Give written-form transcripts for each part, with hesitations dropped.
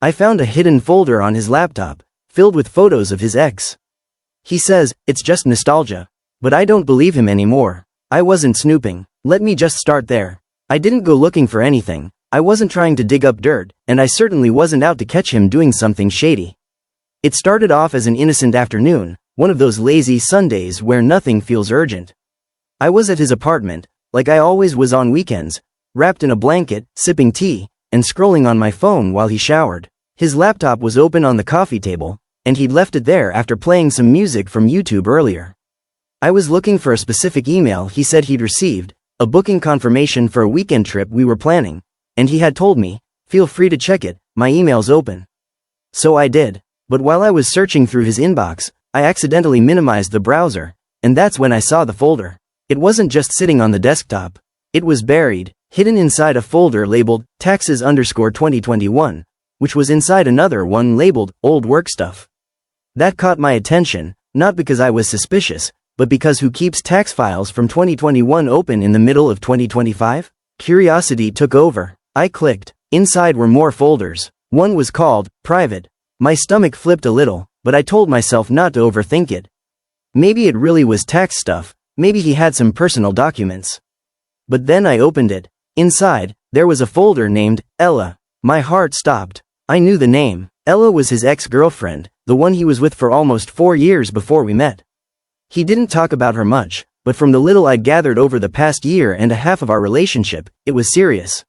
I found a hidden folder on his laptop, filled with photos of his ex. He says, it's just nostalgia. But I don't believe him anymore. I wasn't snooping. Let me just start there. I didn't go looking for anything. I wasn't trying to dig up dirt, and I certainly wasn't out to catch him doing something shady. It started off as an innocent afternoon, one of those lazy Sundays where nothing feels urgent. I was at his apartment, like I always was on weekends, wrapped in a blanket, sipping tea, and scrolling on my phone while he showered. His laptop was open on the coffee table, and he'd left it there after playing some music from YouTube earlier. I was looking for a specific email he said he'd received, a booking confirmation for a weekend trip we were planning, and he had told me, feel free to check it, my email's open. So I did. But while I was searching through his inbox, I accidentally minimized the browser, and that's when I saw the folder. It wasn't just sitting on the desktop. It was buried, hidden inside a folder labeled taxes_2021, which was inside another one labeled old work stuff. That caught my attention, not because I was suspicious, but because who keeps tax files from 2021 open in the middle of 2025? Curiosity took over. I clicked. Inside were more folders. One was called Private. My stomach flipped a little, but I told myself not to overthink it. Maybe it really was tax stuff, maybe he had some personal documents. But then I opened it. Inside, there was a folder named Ella. My heart stopped. I knew the name. Ella was his ex-girlfriend, the one he was with for almost 4 years before we met. He didn't talk about her much, but from the little I'd gathered over the past year and a half of our relationship, it was serious.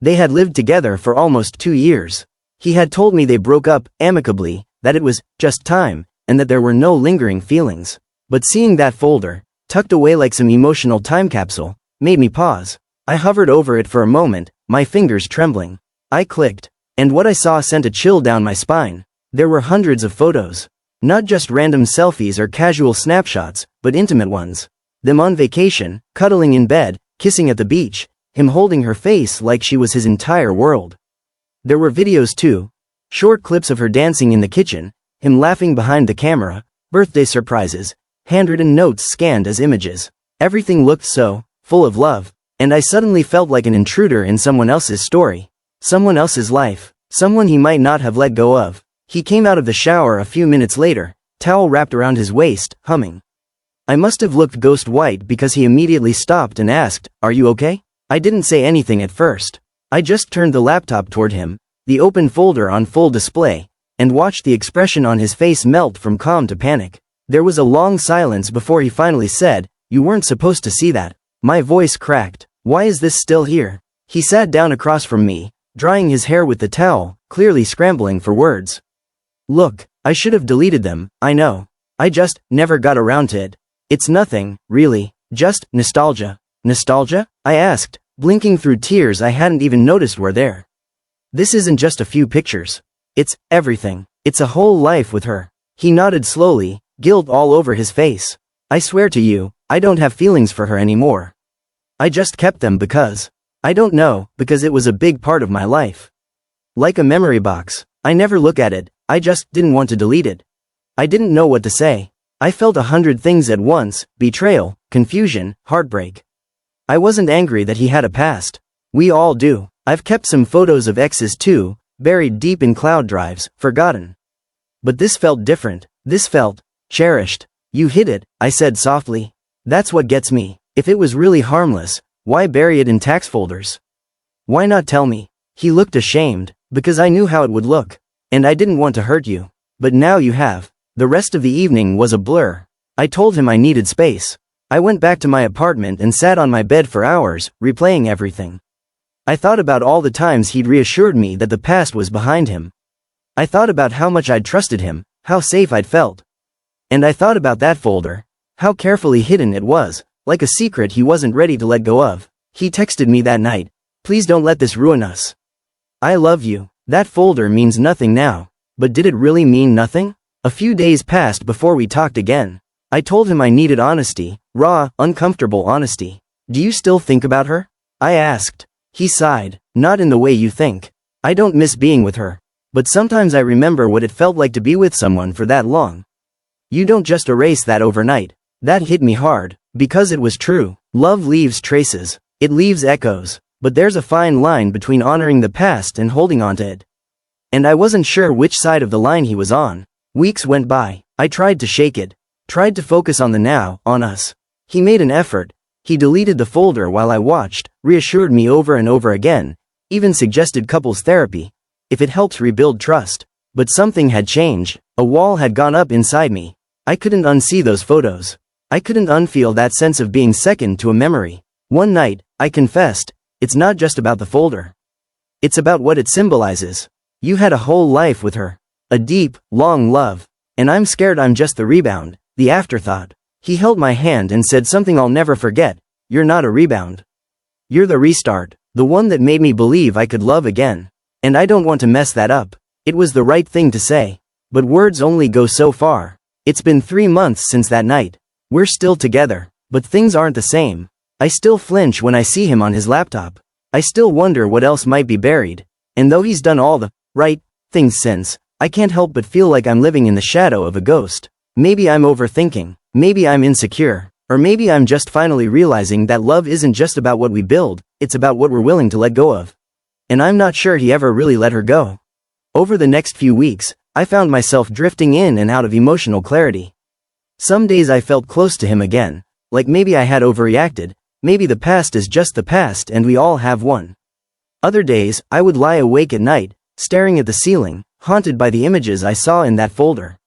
They had lived together for almost 2 years. He had told me they broke up amicably, that it was just time, and that there were no lingering feelings. But seeing that folder, tucked away like some emotional time capsule, made me pause. I hovered over it for a moment, my fingers trembling. I clicked, and what I saw sent a chill down my spine. There were hundreds of photos. Not just random selfies or casual snapshots, but intimate ones. Them on vacation, cuddling in bed, kissing at the beach, him holding her face like she was his entire world. There were videos too. Short clips of her dancing in the kitchen, him laughing behind the camera, birthday surprises, handwritten notes scanned as images. Everything looked so full of love, and I suddenly felt like an intruder in someone else's story. Someone else's life. Someone he might not have let go of. He came out of the shower a few minutes later, towel wrapped around his waist, humming. I must have looked ghost white because he immediately stopped and asked, "Are you okay?" I didn't say anything at first. I just turned the laptop toward him, the open folder on full display, and watched the expression on his face melt from calm to panic. There was a long silence before he finally said, "You weren't supposed to see that." My voice cracked. "Why is this still here?" He sat down across from me, drying his hair with the towel, clearly scrambling for words. "Look, I should have deleted them, I know. I just never got around to it. It's nothing, really, just nostalgia." "Nostalgia?" I asked, blinking through tears I hadn't even noticed were there. "This isn't just a few pictures. It's everything. It's a whole life with her." He nodded slowly, guilt all over his face. "I swear to you, I don't have feelings for her anymore. I just kept them because it was a big part of my life. Like a memory box. I never look at it, I just didn't want to delete it." I didn't know what to say. I felt 100 things at once: betrayal, confusion, heartbreak. I wasn't angry that he had a past. We all do. I've kept some photos of exes too, buried deep in cloud drives, forgotten. But this felt different. This felt cherished. "You hid it," I said softly. "That's what gets me. If it was really harmless, why bury it in tax folders? Why not tell me?" He looked ashamed, because I knew how it would look. "And I didn't want to hurt you. But now you have." The rest of the evening was a blur. I told him I needed space. I went back to my apartment and sat on my bed for hours, replaying everything. I thought about all the times he'd reassured me that the past was behind him. I thought about how much I'd trusted him, how safe I'd felt. And I thought about that folder, how carefully hidden it was, like a secret he wasn't ready to let go of. He texted me that night, "Please don't let this ruin us. I love you." That folder means nothing now. But did it really mean nothing? A few days passed before we talked again. I told him I needed honesty, raw, uncomfortable honesty. "Do you still think about her?" I asked. He sighed. "Not in the way you think. I don't miss being with her. But sometimes I remember what it felt like to be with someone for that long. You don't just erase that overnight." That hit me hard, because it was true. Love leaves traces. It leaves echoes. But there's a fine line between honoring the past and holding on to it. And I wasn't sure which side of the line he was on. Weeks went by. I tried to shake it. Tried to focus on the now, on us. He made an effort. He deleted the folder while I watched, reassured me over and over again, even suggested couples therapy, if it helps rebuild trust. But something had changed. A wall had gone up inside me. I couldn't unsee those photos. I couldn't unfeel that sense of being second to a memory. One night, I confessed, it's not just about the folder. It's about what it symbolizes. You had a whole life with her. A deep, long love. And I'm scared I'm just the rebound, the afterthought. He held my hand and said something I'll never forget. You're not a rebound. You're the restart, the one that made me believe I could love again. And I don't want to mess that up. It was the right thing to say. But words only go so far. It's been 3 months since that night. We're still together, but things aren't the same. I still flinch when I see him on his laptop. I still wonder what else might be buried. And though he's done all the right things since, I can't help but feel like I'm living in the shadow of a ghost. Maybe I'm overthinking. Maybe I'm insecure. Or maybe I'm just finally realizing that love isn't just about what we build, it's about what we're willing to let go of. And I'm not sure he ever really let her go. Over the next few weeks, I found myself drifting in and out of emotional clarity. Some days I felt close to him again, like maybe I had overreacted, maybe the past is just the past and we all have one. Other days, I would lie awake at night, staring at the ceiling, haunted by the images I saw in that folder.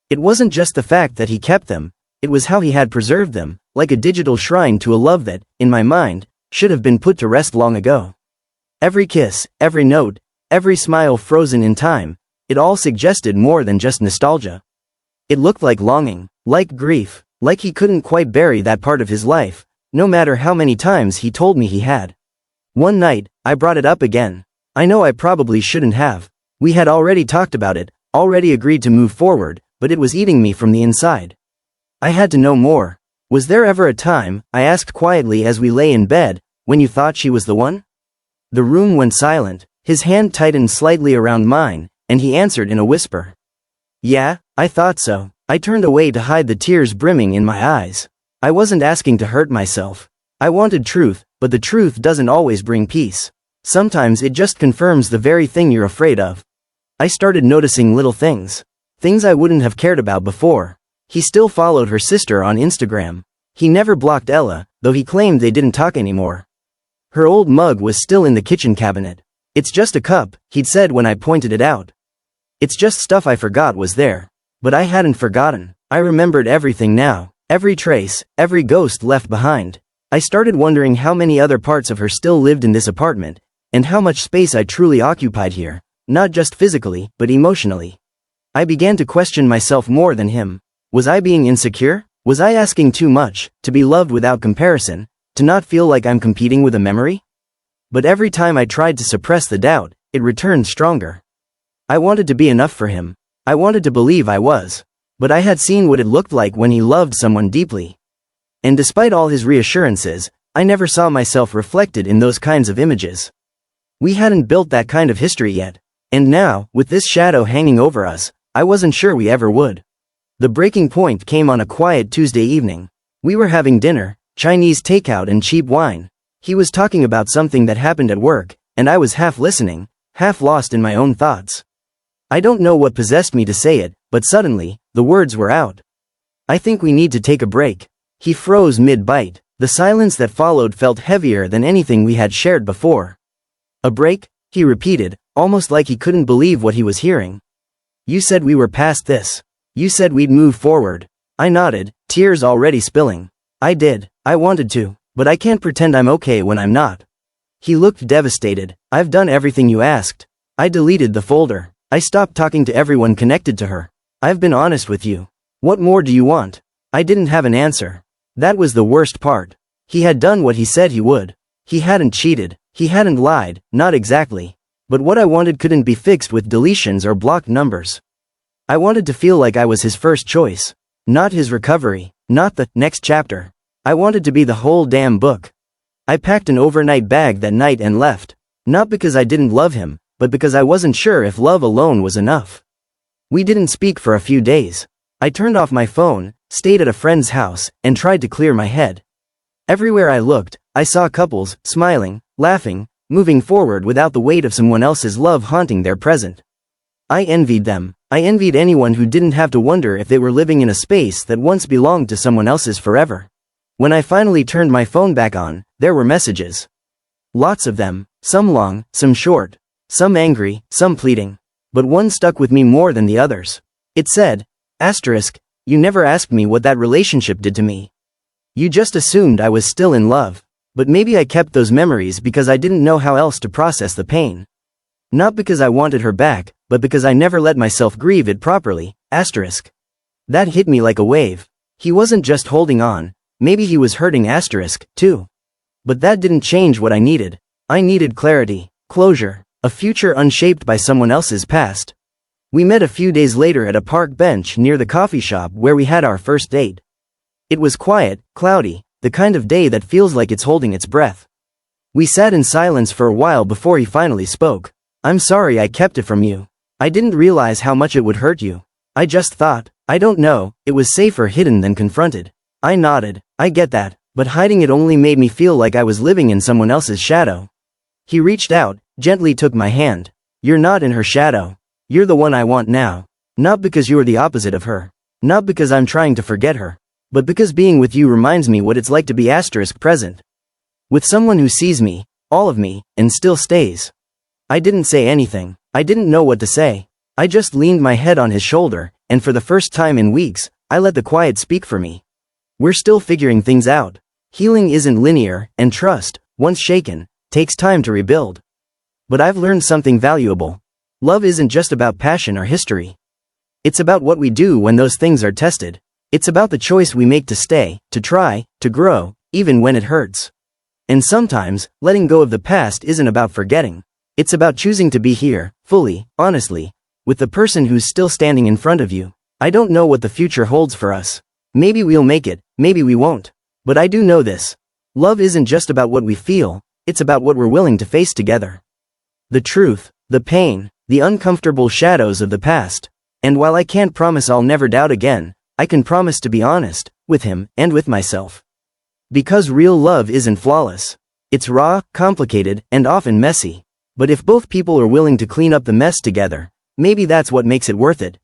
It wasn't just the fact that he kept them, it was how he had preserved them, like a digital shrine to a love that, in my mind, should have been put to rest long ago. Every kiss, every note, every smile frozen in time, it all suggested more than just nostalgia. It looked like longing, like grief, like he couldn't quite bury that part of his life, no matter how many times he told me he had. One night, I brought it up again. I know I probably shouldn't have. We had already talked about it, already agreed to move forward, but it was eating me from the inside. I had to know more. Was there ever a time, I asked quietly as we lay in bed, when you thought she was the one? The room went silent. His hand tightened slightly around mine, and he answered in a whisper. Yeah, I thought so. I turned away to hide the tears brimming in my eyes. I wasn't asking to hurt myself. I wanted truth, but the truth doesn't always bring peace. Sometimes it just confirms the very thing you're afraid of. I started noticing little things. Things I wouldn't have cared about before. He still followed her sister on Instagram. He never blocked Ella, though he claimed they didn't talk anymore. Her old mug was still in the kitchen cabinet. It's just a cup, he'd said when I pointed it out. It's just stuff I forgot was there. But I hadn't forgotten. I remembered everything now. Every trace, every ghost left behind. I started wondering how many other parts of her still lived in this apartment, and how much space I truly occupied here, not just physically, but emotionally. I began to question myself more than him. Was I being insecure? Was I asking too much, to be loved without comparison, to not feel like I'm competing with a memory? But every time I tried to suppress the doubt, it returned stronger. I wanted to be enough for him. I wanted to believe I was. But I had seen what it looked like when he loved someone deeply. And despite all his reassurances, I never saw myself reflected in those kinds of images. We hadn't built that kind of history yet. And now, with this shadow hanging over us, I wasn't sure we ever would. The breaking point came on a quiet Tuesday evening. We were having dinner, Chinese takeout and cheap wine. He was talking about something that happened at work, and I was half listening, half lost in my own thoughts. I don't know what possessed me to say it, but suddenly, the words were out. I think we need to take a break. He froze mid-bite. The silence that followed felt heavier than anything we had shared before. A break? He repeated, almost like he couldn't believe what he was hearing. You said we were past this. You said we'd move forward. I nodded, tears already spilling. I did. I wanted to, but I can't pretend I'm okay when I'm not. He looked devastated. I've done everything you asked. I deleted the folder. I stopped talking to everyone connected to her. I've been honest with you. What more do you want? I didn't have an answer. That was the worst part. He had done what he said he would. He hadn't cheated. He hadn't lied, not exactly. But what I wanted couldn't be fixed with deletions or blocked numbers. I wanted to feel like I was his first choice. Not his recovery. Not the next chapter. I wanted to be the whole damn book. I packed an overnight bag that night and left. Not because I didn't love him, but because I wasn't sure if love alone was enough. We didn't speak for a few days. I turned off my phone, stayed at a friend's house, and tried to clear my head. Everywhere I looked, I saw couples, smiling, laughing, moving forward without the weight of someone else's love haunting their present. I envied them. I envied anyone who didn't have to wonder if they were living in a space that once belonged to someone else's forever. When I finally turned my phone back on, there were messages. Lots of them, some long, some short, some angry, some pleading. But one stuck with me more than the others. It said, asterisk, you never asked me what that relationship did to me. You just assumed I was still in love. But maybe I kept those memories because I didn't know how else to process the pain. Not because I wanted her back, but because I never let myself grieve it properly, asterisk. That hit me like a wave. He wasn't just holding on, maybe he was hurting asterisk, too. But that didn't change what I needed. I needed clarity, closure, a future unshaped by someone else's past. We met a few days later at a park bench near the coffee shop where we had our first date. It was quiet, cloudy, the kind of day that feels like it's holding its breath. We sat in silence for a while before he finally spoke. I'm sorry I kept it from you. I didn't realize how much it would hurt you. I just thought, I don't know, it was safer hidden than confronted. I nodded, I get that, but hiding it only made me feel like I was living in someone else's shadow. He reached out, gently took my hand. You're not in her shadow. You're the one I want now. Not because you're the opposite of her. Not because I'm trying to forget her. But because being with you reminds me what it's like to be asterisk present. With someone who sees me, all of me, and still stays. I didn't say anything. I didn't know what to say. I just leaned my head on his shoulder, and for the first time in weeks, I let the quiet speak for me. We're still figuring things out. Healing isn't linear, and trust, once shaken, takes time to rebuild. But I've learned something valuable. Love isn't just about passion or history. It's about what we do when those things are tested. It's about the choice we make to stay, to try, to grow, even when it hurts. And sometimes, letting go of the past isn't about forgetting. It's about choosing to be here, fully, honestly, with the person who's still standing in front of you. I don't know what the future holds for us. Maybe we'll make it, maybe we won't. But I do know this. Love isn't just about what we feel, it's about what we're willing to face together. The truth, the pain, the uncomfortable shadows of the past. And while I can't promise I'll never doubt again, I can promise to be honest, with him, and with myself. Because real love isn't flawless. It's raw, complicated, and often messy. But if both people are willing to clean up the mess together, maybe that's what makes it worth it.